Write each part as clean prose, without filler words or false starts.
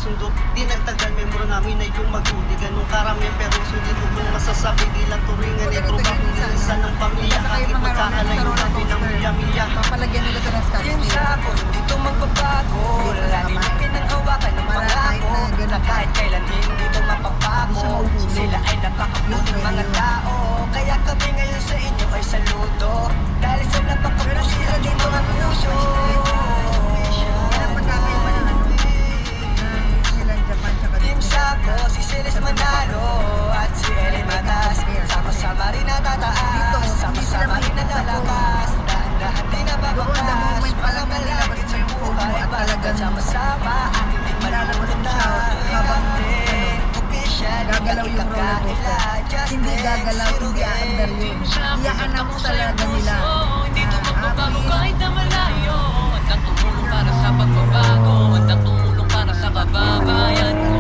magkasundo. Di nagtagal, membro namin ay lumagod. Di ganun karamihan pero sulit kung masasabi. Di lang turingan ay tropa kung isa ng pamilya. Kahit magkakalayo kami ng milya-milya. Papalagyan nila ito ng Scotch Yung tape. sako, dito magbabago. Lagi na pinanghawakan ng pangako na kahit kailan hindi ito mapapako. Sila ay napakabuting mga tao, kaya kami ngayon sa inyo ay saludo. Dahil sa napakapusilan yung mga puso. Team Sako, si Celes Manalo at si Eli Matas. Sama-sama rin natataas, sama-sama rin nalalakas. Dahan-dahan din nababakas, mga malapit sa buhay. Basta sama-sama at hindi malulunod. Captain, official, Gagalaw yung roller coaster. Hindi gagalaw, hindi aandar yun. I-announce talaga nila. Hindi ito magbabago kahit na malayo. Handang tumulong para sa pagbabago. Handang tumulong para sa kababayan ko.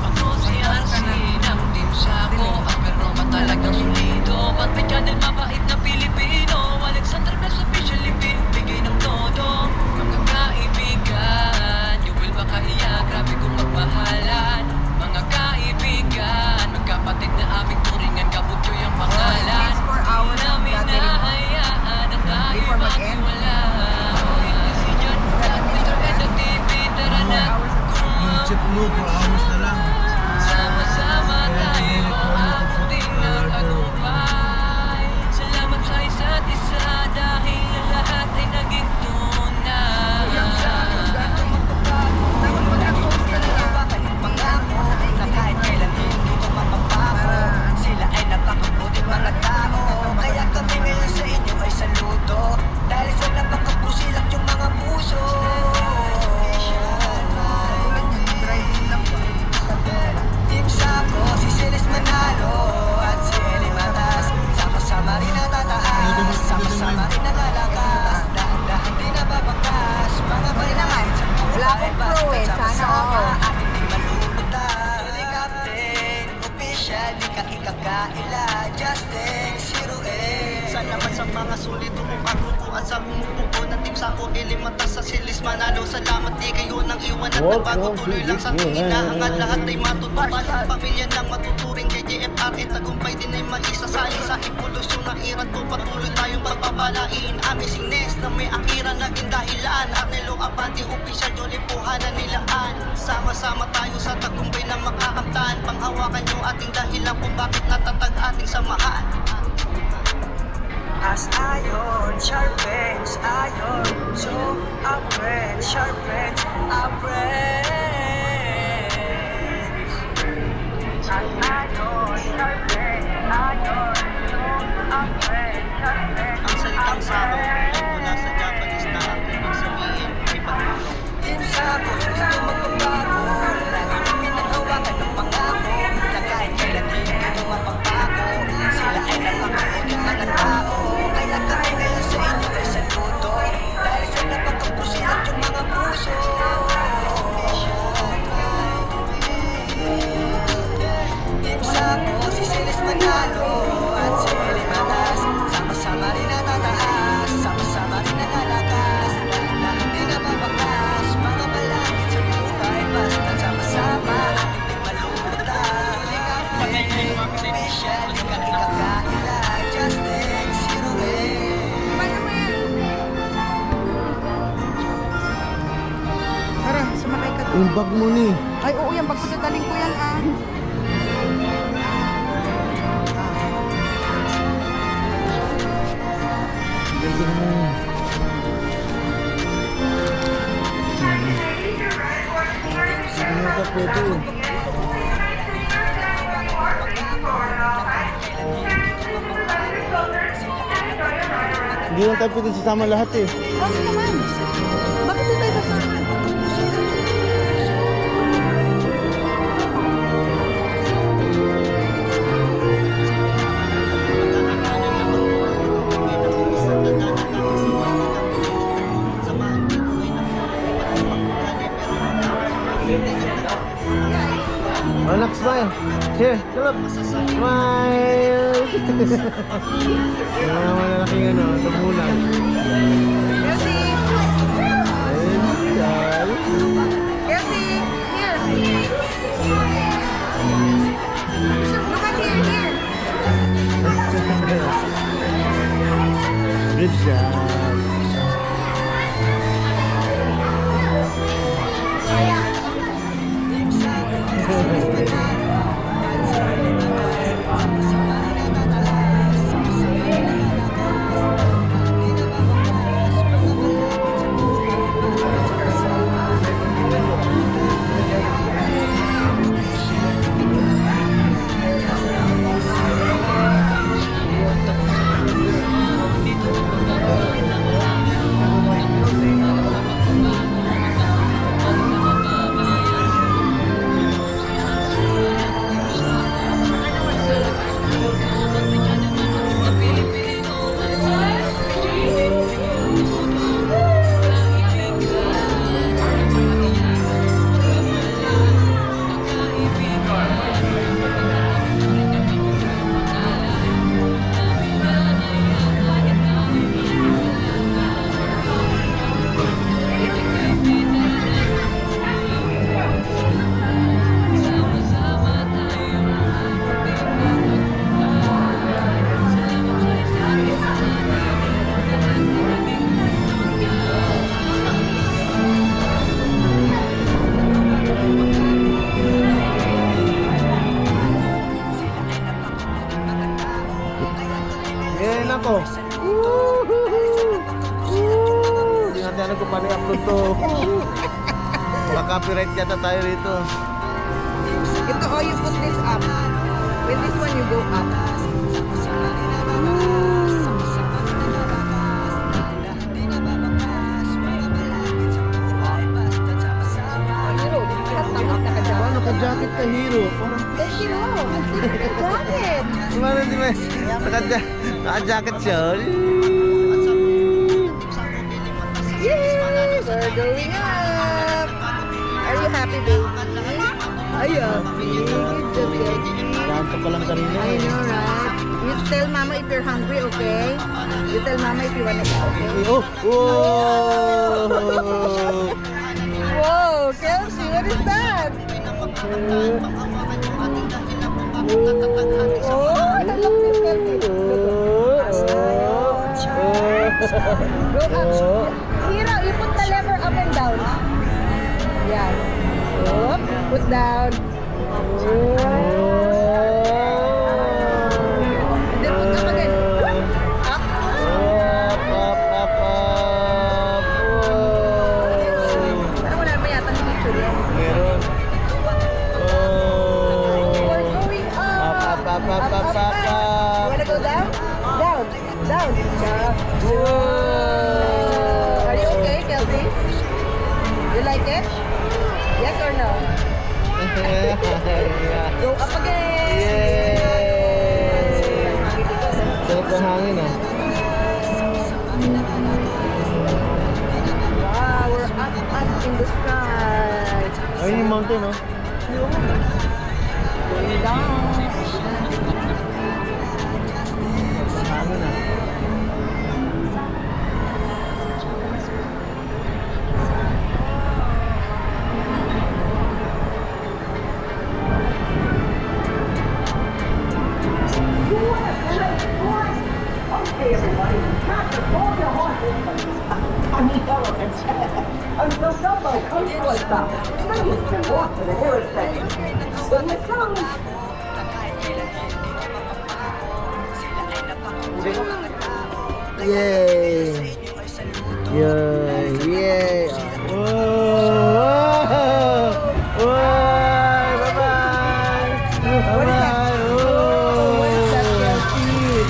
Ako si RC ng Team Sako. At pero matalagang solido. Pati channel mabait na Pilipino. Alexander Best officially bigay ng todo. Mga kaibigan, you will makaiyak. Grabe kong magmahalan. Mga kaibigan, magkapatid na aming turingan. Kabutyo yung pangalan. Next 4 hours ng Namin gathering mo. nahayaan at tayo Before mag-end. maghiwala. Si John Vlog, Mr. Edo TV, tara na. Mag-chip mo, 4 hours na lang. Sama-sama tayo, abutin ng tagumpay. Salamat sa isa't isa dahil ang lahat ay naging tunay. Kahit kailan hindi ito mapapako. Sila ay napakabuting mga tao, kaya kami ngayon sa inyo ay saludo. Dahil sa napakapusilat yung mga puso. Team Sako, si Celes Manalo at si Eli Matas. Sama-sama rin natataas, sama-sama rin nalalakas. Dahan-dahan din nababakas, mga balangin sa Wala buhay. akong pro eh, Basta sana sama all. at hindi malulutang. Ni Captain, official, ika-ika-kaila, Justin, Zero A. Salamat sa mga sulit kung kagrupo at sa bumubuo ng Team Sako. Ilimatas sa Celes Manalo. Salamat di kayo nang iwan at nagbago. Tuloy lang sa ating hinahangad. Lahat ay matutupad. Pamilya ng matuturing kay JFR. Tagumpay din ay maisasalin sa evolusyon na irat ko. Patuloy tayong pagbabalain. Amazingness na may akira naging dahilan. Arnelo Abante, official Jolly Puhanan nilaan. Sama-sama tayo sa tagumpay na makakamtan. Panghawakan yung ating dahilan kung bakit natatag ating samahan. As iron sharpens iron, so our friends sharpens our friends. As iron sharpens iron, so our friends sharpens Ang salitang Sako ay mula sa Japanese na ang ibig sabihin ay pagtulong. Team Sako, hindi ito magbabago. Lagi na pinanghawakan ng pangako na kahit kailan hindi ito mapapako. Sila ay napakabuting mga tao, kaya kami ngayon sa inyo ay saludo. Dahil sa napakapusilat yung mga puso. Team Sako, si Celes Manalo at si Eli Matas. Sama-sama rin natataas, sama-sama rin nalalakas. Dahan-dahan din nababakas, mga malapit sa buhay. Basta sama-sama at hindi malulutang. Official, ika-ika-kaila, Justin, Zero A. Tara, sumakay ka doon. Yung bag mo ni. Ay, oo yan. Pagkakadaling ko yan ah. Ganda mo. Ano ka pwede eh. Hindi lang tayo pwede sasama lahat eh. Bakit naman? Bakit di tayo kasama? Anak, smile. Here, look. Smile. Mga malalaking ano, tabunan. Kasi, Ayun, kasi, here. dyan. Yan ako. Hindi natin alam kung paano i-upload to. Maka-copyright yata tayo rito. Ito, oh, you put this up. With this one, you go up. Hero, lahat ng naka-jacket. Paano ka-jacket ka, Hero? Hero, naka-jacket. Paano di ba? Naka-jacket siya. Yay! We're going up. Are you happy, baby? Are you happy? Lanto pa lang kanina. I know, right? You tell mama if you're hungry, okay? You tell mama if you wanna eat, okay? Oh! Whoa! Whoa, Kelsey, what is that? Oh, I love this, Kelsey. Go up. Hero, you put the lever up and down. Yeah. Up, put down. And then put up again. Up. Up, up, up! Parang wala pa yata ng picture yan. Meron. We're going up. Up, up, up, up, up, up, You up. wanna go down? Down. Down. Down. Are you okay, Kelsey? You like it? Yes or no? Go up again. Yay! Sarap ng hangin ah. Wow, we're up in the sky. Ayun yung mountain oh. Going down. Hangin ah. Okay, everybody, not to hold your horses. I mean elephants. Until somebody comes to a stop, ladies can walk to the nearest section. When the sun Yay! Yay! Yay! Whoa! Whoa! Bye-bye! What is that? Oh, what is that, Kelsey?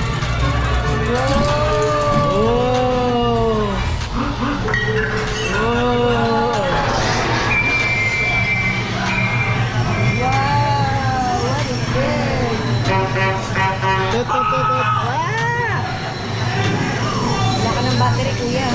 Wow, what is this? Wala ka ng battery, kuya.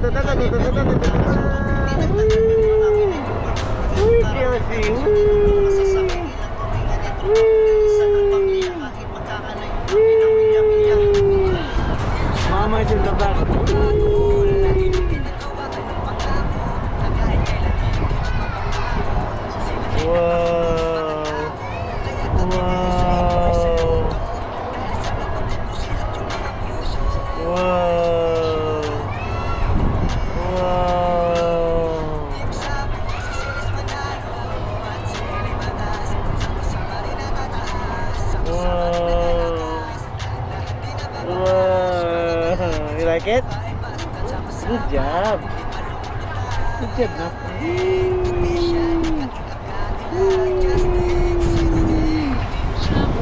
Uy, Kiyoshi. Mama is in the back. Wow. Wow. Wow. Wow. Wow. You like it? Good job. Good job, no?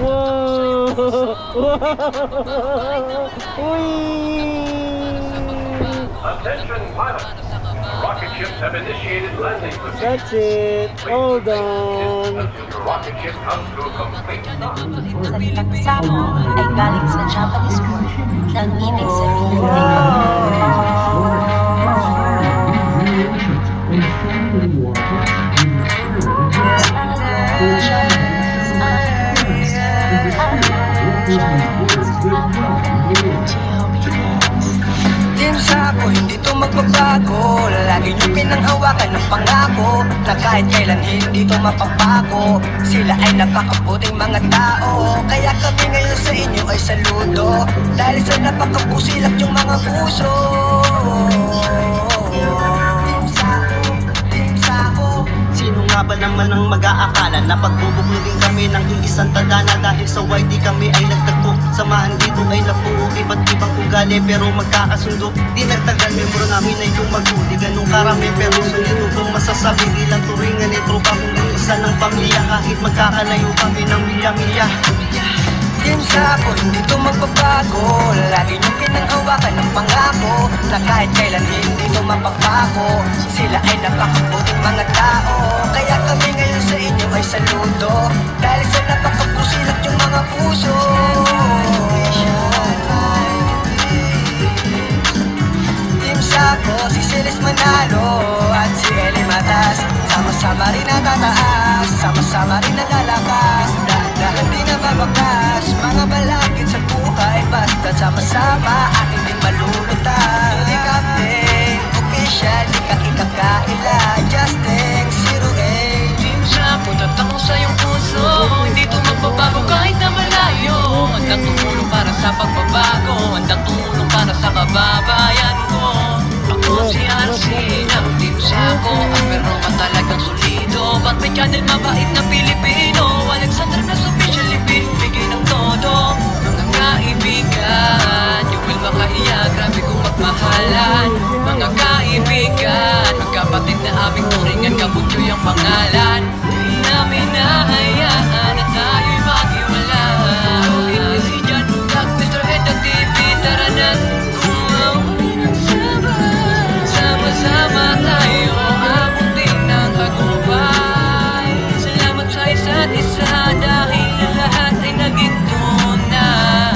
Wow. Attention pilots. Rocket ships have initiated landing procedures. That's it. Hold on. Until your rocket ship comes to a complete stop. Salitang Samo ay galing sa Japanese word ng ibig sabihin ay Team Sako, hindi to magbabago. Lagi nyo pinanghawakan ng pangako na kahit kailan hindi to mapapako. Sila ay napakabuting mga tao, kaya kami ngayon sa inyo ay saludo. Dahil sa napakapusilak yung mga puso. Team Sako, Team Sako. Sino nga ba naman ang mag-aakala na pagbubuklo din kami ng iisang tadhana? Dahil sa YD kami ay nagtagpo, samahan dito ay napuo. Iba't ibang ugali pero magkakasundo. Di nagtagal membro namin ay tumago. Di ganun karami pero sulido kung masasabi. Di lang turingan ni tropa kundi isa ng pamilya. Kahit magkakalayo kami ng milya-milya. Team Sako, hindi to magbabago. Lagi nyo pinanghawakan ng pangako na kahit kailan hindi to mapapako. Sila ay napakabuting mga tao, kaya kami ngayon sa inyo ay saludo. Dahil sa napakapusilak yung mga puso. Team Sako, si Celes Manalo at si Eli Matas, sama-sama rin natataas, sama-sama rin nalalakas. Dahan di na mabakas, mga balakid sa buhay, basta sama-sama at hindi malulutan. Di captain, official, di ka ikakaila, Justin, 08. Team Sako, tatang sa iyong puso. Hindi to magbabago kahit na malayo. Handang tumulong para sa pagbabago, handang tumulong para sa kababayan ko. Ako si RC ng Team Sako, ang pero matalagang solido. Ba't may channel mabait na Pilipino? Alexander na officially bigay ng todo. Mga kaibigan, yung will makahiya, grabe kong magmahalan. Mga kaibigan, magkapatid na aming turingan, kabutyo yung pangalan. Di namin nahayaan na tayo'y maghiwala. So si John, Doug, Mr. Ed at TV, tara na kumawin ng sama. Sama-sama tayo, abutin ng tagumpay. Salamat sa isa't isa dahil lahat ay naging tunay.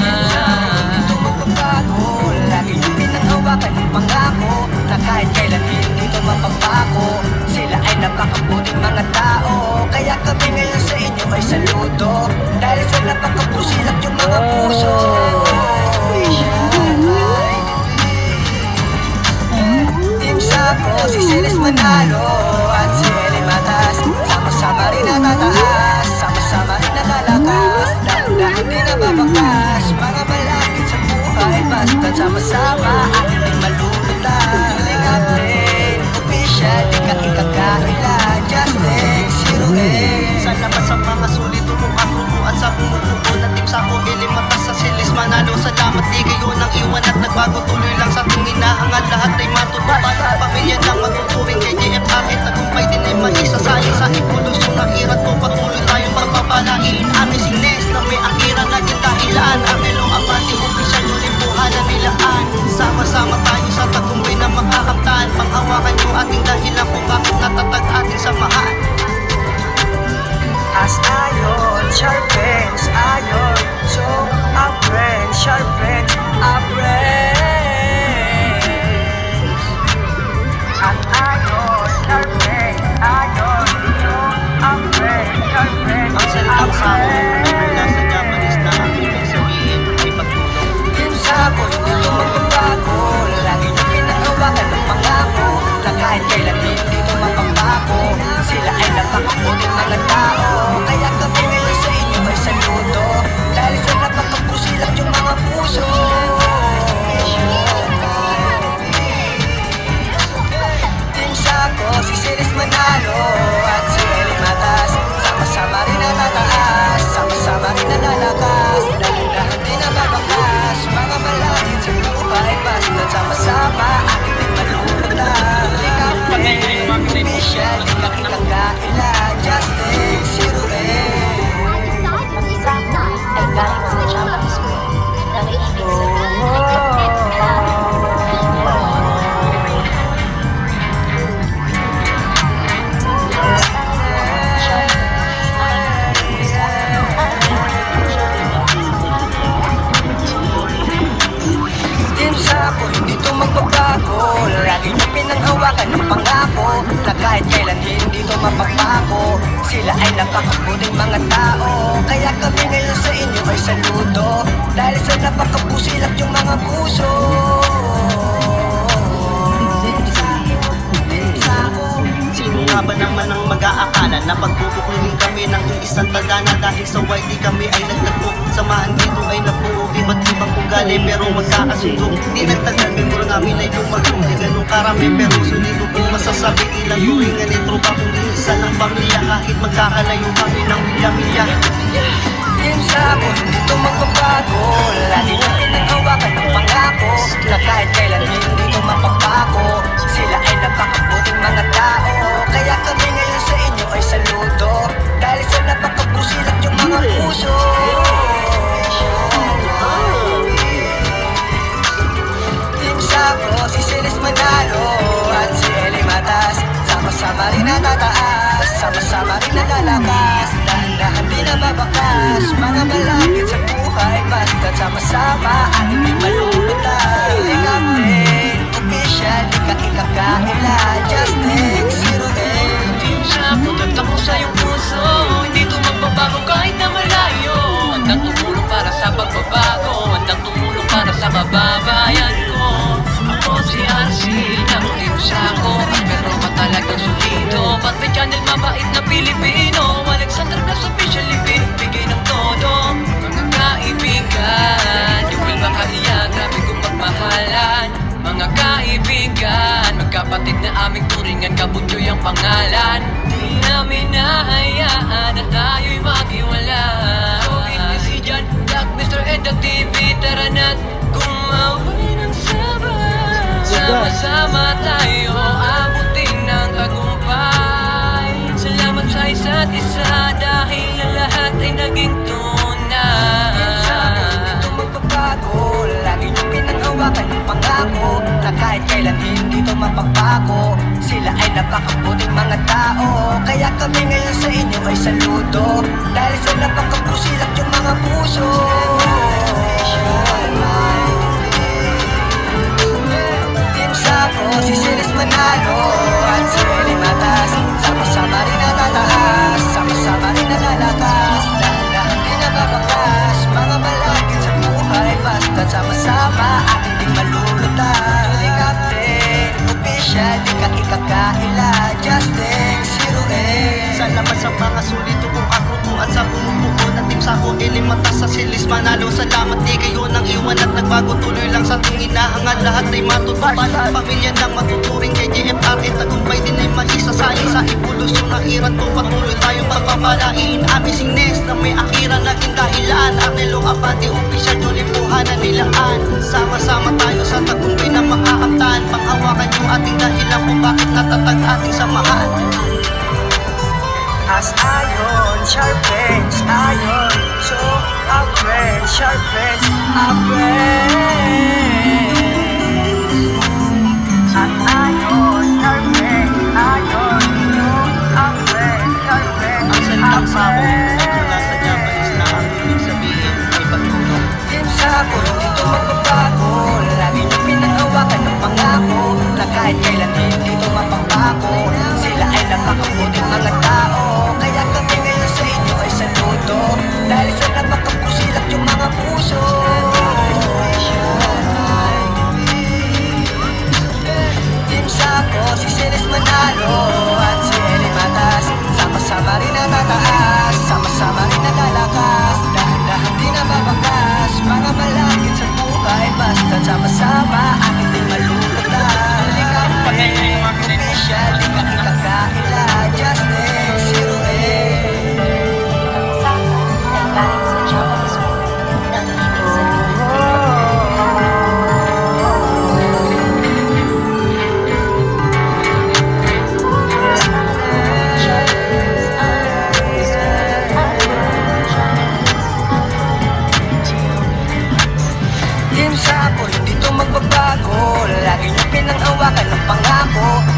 Ito magbabago, lagi nyo pinanghawakan ng pangako na kahit kailan hindi ito mapapako. Sila ay napakabuting mga tao, kaya kami ngayon sa inyo ay saludo. Dahil sa napakapusilak yung mga puso. Team Sako, si Celes Manalo at si Eli Matas, sama-sama rin natataas, sama-sama rin nalalakas. Dahan di na mabakas, mga balakid sa buhay, basta sama-sama at hindi malulutan. Di captain, official, di ka ikakaila, Justin, 08. Sa labas ang mga sulit, tumukatutuan sa bumubuo na Team Sako, ilimatas sa Celes Manalo. Salamat di kayo nang iwan at nagbago, tuloy lang sa ating hinahangal. Lahat ay matutupad, ang pamilya lang matuturing kay JFR. At tagumpay din ay maisasayo sa evolusyon ng irat ko. Patuloy tayong pagpapalain. Amin si Nes na may akira naging dahilan. Amelong abati, opisyal yung limbuhan na nilaan. Sama-sama tayo sa Manalo at si Eli Matas, sama-sama rin natataas, sama-sama rin nalalakas, dahan-dahan di nababakas, mga malapit sa buhay, basta't sama-sama ating di malulutang. Ikaw din, official, ikaw kaila, Justin, zero Ang isa ay galing sa Japanese school ng ibig sabihin ay Team Sako, hindi to magbabago. Lagi na pinanghawakan ng pangako na kahit kailan hindi to mapapako. Sila ay napakabuting mga tao, kaya kami ngayon sa inyo ay saludo. Dahil sa napakapusilak yung mga puso. Team Sako, Sino nga ba naman ang mag-aakala na pagbubuklin kami ng isang tadhana dahil sa YT kami ay nagtagpo. Samahan dito ay nabuo, iba't ibang ugali pero magkakasundo. Di nagtagal, membro namin ay lumagong. Di ganun karami pero sulido kung masasabi ilang turingan ni tropa kung isa ng pamilya. Kahit magkakalayo kami ng milya-milya. Team Sako, hindi to magbabago. Lagi na pinanghawakan ng pangako na kahit kailan hindi to mapapako. Sila ay napakabuting mga tao, kaya kami ngayon sa inyo ay saludo. Dahil sa napakabusilak yung mga puso. Team Sako, si Celis Manalo at si Eli Matas, sama-sama rin natataas, sama-sama rin nalalakas, dahan-dahan di nababakas, mga malapit sa buhay, basta't sama-sama ating di malulutang. Ikaw din, official, ika-kaila, Justin, zero din. Team Sako, tatak ko sa iyong puso, hindi to magbabago kahit na malayo. Handang tumulong para sa pagbabago, handang tumulong para sa kababayan ko. Ako si RC ng Team Sako, pero matalagang solido. Pati channel mabait na Pilipino, Alexander Blas official ibibigay ng todo. Mga kaibigan, yung will baka iyan, grabe kong pagmahalan. Mga kaibigan, magkapatid na aming turingan, kabutyoy ang pangalan. Di namin nahayaan na tayo'y maghiwala. So si John, Black, Mr. Ed, at TV, tara na't kumaway ng sabay. Sama-sama tayo, abutin ng tagumpay. Salamat sa isa't isa dahil ang lahat ay naging tunay. Ito magbabago, lagi niyong pinanghawakan ng pangako na kahit kailan hindi to mapapako. Sila ay napakabuting mga tao, kaya kami ngayon sa inyo ay saludo. Dahil sa napakapusilak yung mga puso. Team Sako, si Celis Manalo at si Eli Matas, sama-sama rin natataas, sama-sama rin nalalakas, dahan-dahan di nababakas, mga malapit sa buhay, basta't sama-sama ating di malulutang. Ikaw din, official, ika-kaila, Justin, zero Salamat sa mga sulit kung ako to at sa bumubuo na Team Sako, Eli Matas sa Celis Manalo. Salamat di kayo nang iwan at nagbago, tuloy lang sa ating hinahangad, lahat ay matutupad. Pamilya ng matuturing kay JFR at tagumpay din ay maisasaling sa evolusyon ng iran to. Patuloy tayong pagpapalain, amazing nest na may akira naging dahilan. Arnelo Abante, official yung lipuhanan nilaan. Sama-sama tayo sa tagumpay na makakamtan, panghawakan yung ating dahilan kung bakit natatag ating samahan. As iron sharpens iron, so our friends sharpens our friends. As iron sharpens iron, so our friends sharpens Ang our salitang sako friends. mula sa Japanese na ang ibig sabihin ay pagtulong. Team Sako, hindi to magbabago. Lagi niyong pinanghawakan ng pangako na kahit kailan hindi to mapapako. Sila ay napakabuting mga tao, kaya kami ngayon sa inyo ay saludo. Dahil sa napakapusilak yung mga puso. Team Sako, si Celis Manalo at si Eli Matas, sama-sama rin natataas, sama-sama rin nalalakas, dahan-dahan di nababakas, mga malapit sa buhay, basta sama-sama ating di malulutang. Ikaw din, official, ika-kaila,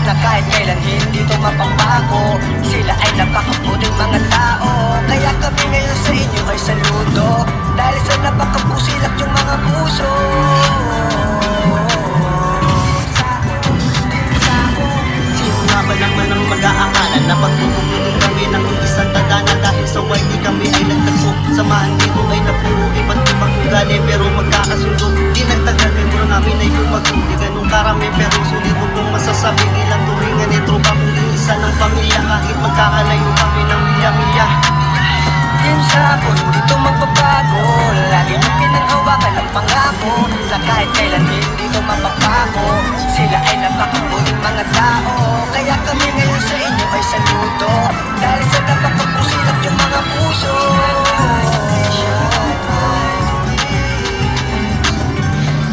na kahit kailan hindi to mapapako. Sila ay napakabuting mga tao, kaya kami ngayon sa inyo ay saludo. Dahil sa napakapusilak yung mga puso. Sino nga ba naman ang mag-aakala na pagpupupunin kami ng isang tadhana? Dahil sa why di kami ay nagtagpo. Samahan dito ay napuro iba't ibang ugali, pero magkakasundo. Di nagtagal, membro namin ay kumagpo. Di ganun karami pero sulit mo kung masasabing ilang turingan ni tropa kung isa ng pamilya. Kahit magkakalayo kami ng milya-milya. Team Sako, hindi to magbabago. Lagi nyo pinanghawakan ng pangako na kahit kailan hindi to mapapako. Sila ay napakabuting mga tao, kaya kami ngayon sa inyo ay saludo. Dahil sa napakapusilak yung mga puso.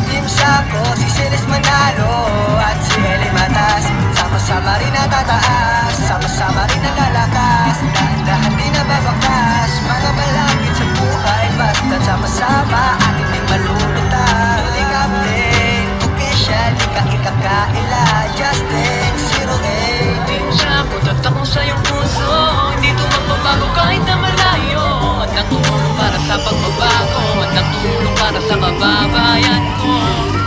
Team Sako, si Celis Manalo at si Eli Matas, sama-sama rin natataas, sama-sama rin nalalakas. Dahan-dahan di nababakas, mga malapit sa buhay, basta sama-sama ating di malulutan. Huling update, official, di ka ikakaila, Justin 08. Team Sako, tatak mo sa iyong puso. Hindi to magbabago kahit na malayo. Handang tumulong para sa pagbabago, handang tumulong para sa kababayan ko.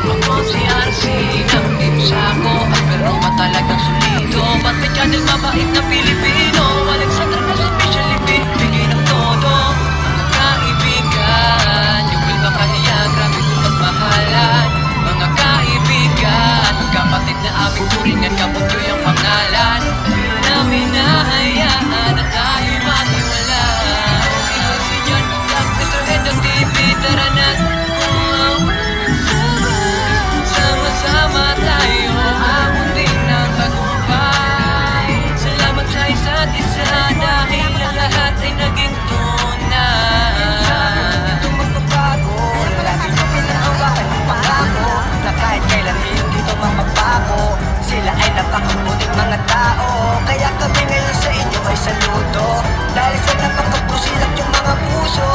Ako si RC ng Team Sako, at pero matalagang solido. Ba't may channel mabait na Pilipino? Alexander na special ibigay ng todo. Mga kaibigan, yung Will Bacania, grabe kong magmahalan. Mga kaibigan, kapatid na aming turingan, kabutyo yung pangalan. Pero namin nahayaan na tayo'y matiwala. Ikaw si John Vlog, Mr. Head of TV, tara na. Sama-sama tayo, ahon din ng tagumpay. Salamat sa isa't isa dahil ang lahat ay naging tunay. Ito magbabago, lagi nyo pinanghawakan ng pangako na kahit kailan hindi to mapapako. Sila ay napakabuting mga tao, kaya kami ngayon sa inyo ay saludo. Dahil sa napakapusilak yung mga puso.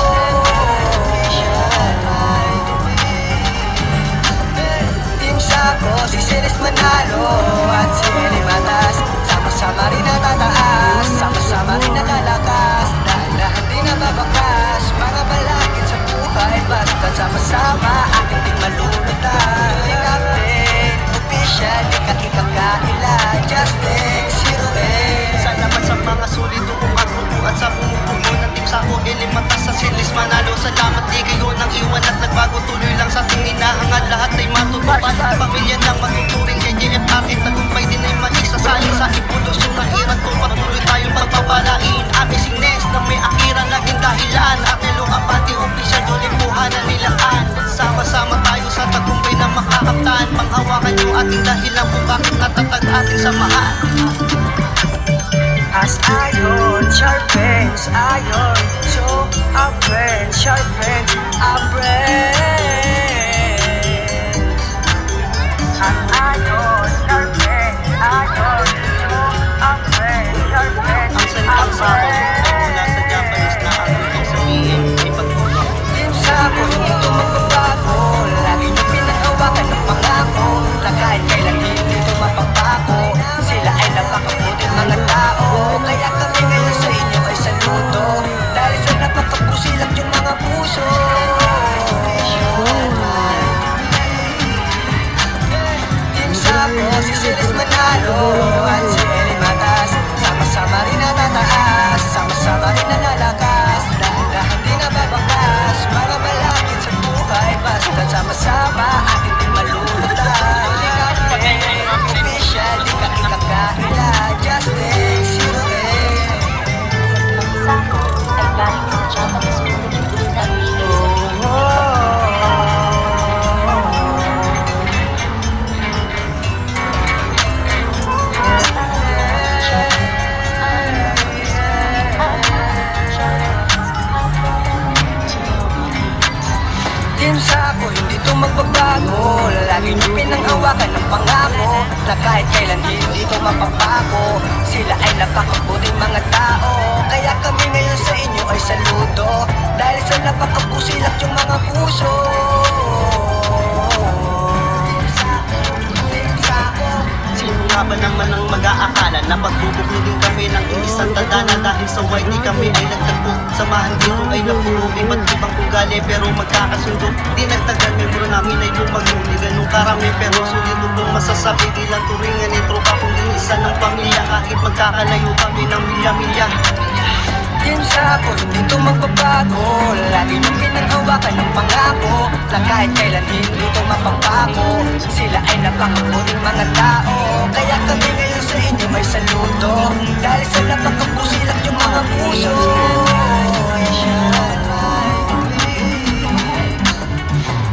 Team Sako, si Celis Manalo at si Eli Matas, sama-sama rin natataas, sama-sama rin nalalakas. Dahan-dahan di nababakas, mga balakid sa buhay, basta sama-sama ating di malulutan. Huling update, official, di ka ikakaila, Justin 08. Salamat sa mga sulit umagrupo at sa bumubuo ng Team Sako. Ilimatas sa Celis Manalo. Salamat di kayo nang iwan at nagbago. Tuloy lang sa ating hinahangad, lahat ay matutupad. Pamilya ng matuturing kay JFR at tagumpay din ay maisasali sa evolusyon ng hirap ko. Patuloy tayong pagpapalain. Amazing nest na may akiran laging dahilan. Akelo Abante, official dulipuhan na nilaan. Sama-sama tayo sa tagumpay na makakamtan. Panghawakan yung ating dahilan kung bakit natatag ating samahan. As iron sharpens iron, so our friends sharpens our friends. As iron sharpens iron, so our friends sharpens Ang salitang Sako ay mula sa Japanese na ang ibig sabihin ay pagtulong. Team Sako, hindi to magbabago. Lagi nyo pinanghawakan ng pangako na kahit kailan hindi to mapapako. Sila ay napakabuting mga tao, kaya kami ngayon sa inyo ay saludo. Dahil sa napakapusilak yung mga puso. Team Sako, si Celis Manalo at si Eli Matas, sama-sama rin natataas, sama-sama rin nalalakas. Dahan-dahan di nababakas, mga balakid sa buhay, basta sama-sama ating di malulutan. Huling update, official, di ka ikakaila, Justin 08. Sako ay galing sa Japanese school ng ibig sa Team Sako, hindi to magbabago. Lagi nyo pinanghawakan ng pangako na kahit kailan hindi to mapapako. Sila ay napakabuting mga tao, kaya kami ngayon sa inyo ay saludo. Dahil sa napakapusilak yung mga puso. Team Sako, Sino nga ba naman ang mag-aakala na pagbubuklodin kami ng isang tadhana dahil sa white di kami ay nagtagpo. Samahan dito ay napuro, iba't ibang ugali pero magkakasundo. Di nagtagal, membro namin ay lumago, di ganun karami pero sulit kung masasabi. Ilang turingan ni tropa kung din isa ng pamilya, kahit magkakalayo kami ng milya-milya. Team Sako, hindi to magbabago. Lagi niyong pinaghawakan ng pangako na kahit kailan hindi to mapapako. Sila ay napakabuting mga tao, kaya kami ngayon sa inyo may saludo. Dahil sa napakapusilak yung mga puso.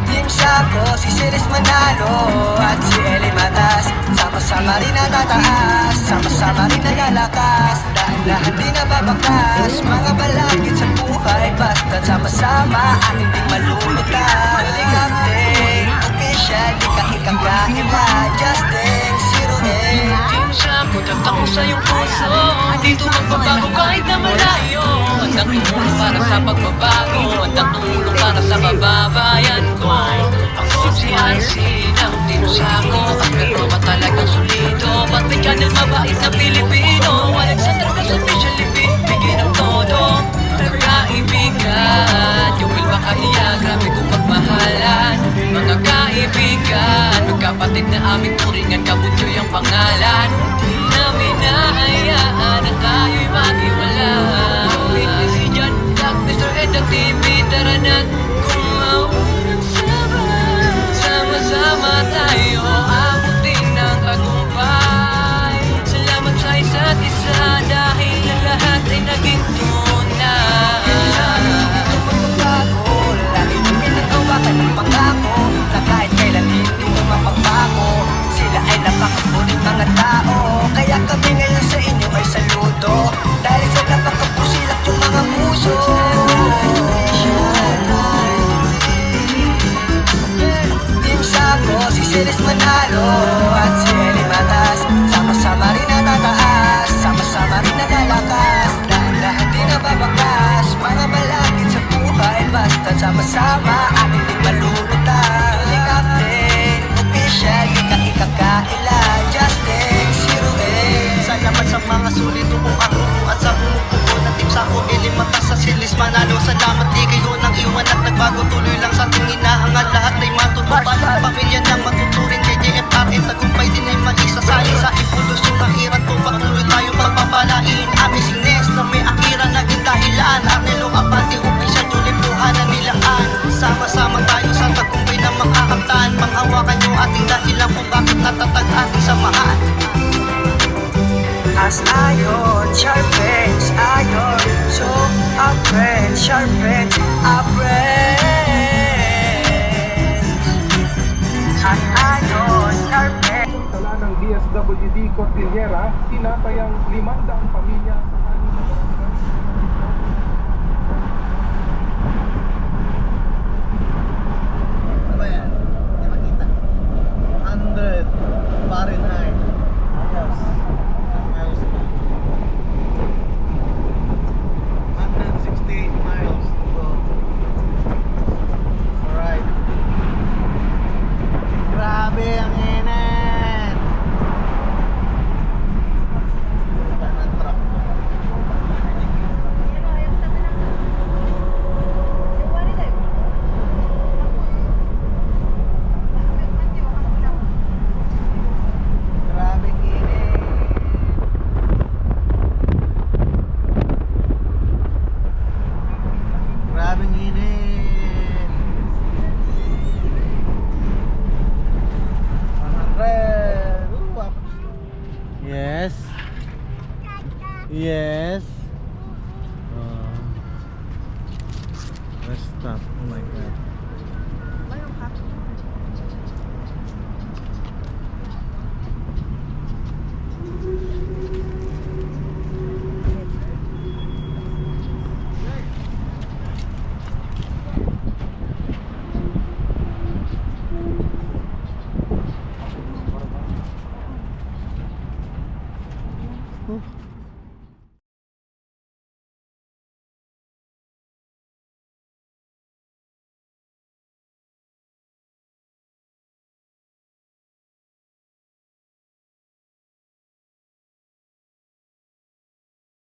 Team Sako, si Siris Manalo at si Eli Matas, sama-sama rin natataas, sama-sama rin nalalakas. Dahan-dahan di nababakas, mga balakid sa buhay, basta't sama-sama at hindi malulutan. Di captain, official, ika-ika-kaila, Justin, Zero Day. Team Sako, tatak mo sa iyong puso. Dito magbabago kahit na malayo. Handang tumulong para sa pagbabago, handang tumulong para sa kababayan ko. Ako si RC ng Team Sako, at meron ba talagang solido? Ba't may channel mabait na Pilipino? Alexander Gas official living, bigay ng todo. Kaibigan, yung will makahiya, grabe kong pagmahalan. Mga kaibigan, magkapatid na aming turingan, kabutyoy ang pangalan. Di namin nahayaan na tayo'y maghiwala. Witness si John, Doug, Mr. Ed, ang TV, tara na't kumawa ng sama. Sama-sama tayo, abutin ng tagumpay. Salamat sa isa't isa, dahil ang lahat ay naging tunay. Lagi niyong pinaghawakan ng pangako na kahit kailan hindi mo mapapako. Sila ay napakabuting mga tao, kaya kami ngayon sa inyo ay saludo. Dahil sa napakapusilak yung mga puso. Team Sako, si Siris Manalo at si Eli Matas, sama-sama rin natataas, sama-sama rin nalalakas. Dahan-dahan di nababakas, mga balakid sa buhay, basta't sama-sama at hindi malulutan. Di captain, official, ika-ika-kaila, Justin, Zero Day. Salamat sa mga sulit kung ako at sa bumubuo ng Team Sako, Elimatas sa Silis Manalo. Salamat di kayo nang iwan at nagbago, tuloy lang sa ating hinahangad. Lahat ay matutupan, pamilya na matuturing. JJFRN, tagumpay din ay mag-isasali sa evolusyon ng hirap kung patuloy tayo pagpapalain. Amazing Nest na may akira naging dahilan. Arnelo Abante, official tuloy buhanan nilaan. Sama-sama tayo sa tagumpay na makakamtan. Panghawakan yung ating dahilan kung bakit natatag ating samahan. As iron sharpens iron, so our friends sharpens our friends. As iron sharpens. Tala ng DSWD Cordillera, tinatayang 500 pamilya sa anim na barangay. Ano ba yan? Hindi makita. 100 Fahrenheit. Ayos. Ayos na. 168 miles to go. Alright. Grabe ang init. Ganda ng truck. Grabe ang init. Grabe ang init. 100. Ooh, up. Yes. Yes. Let's stop. Oh my god. Oh.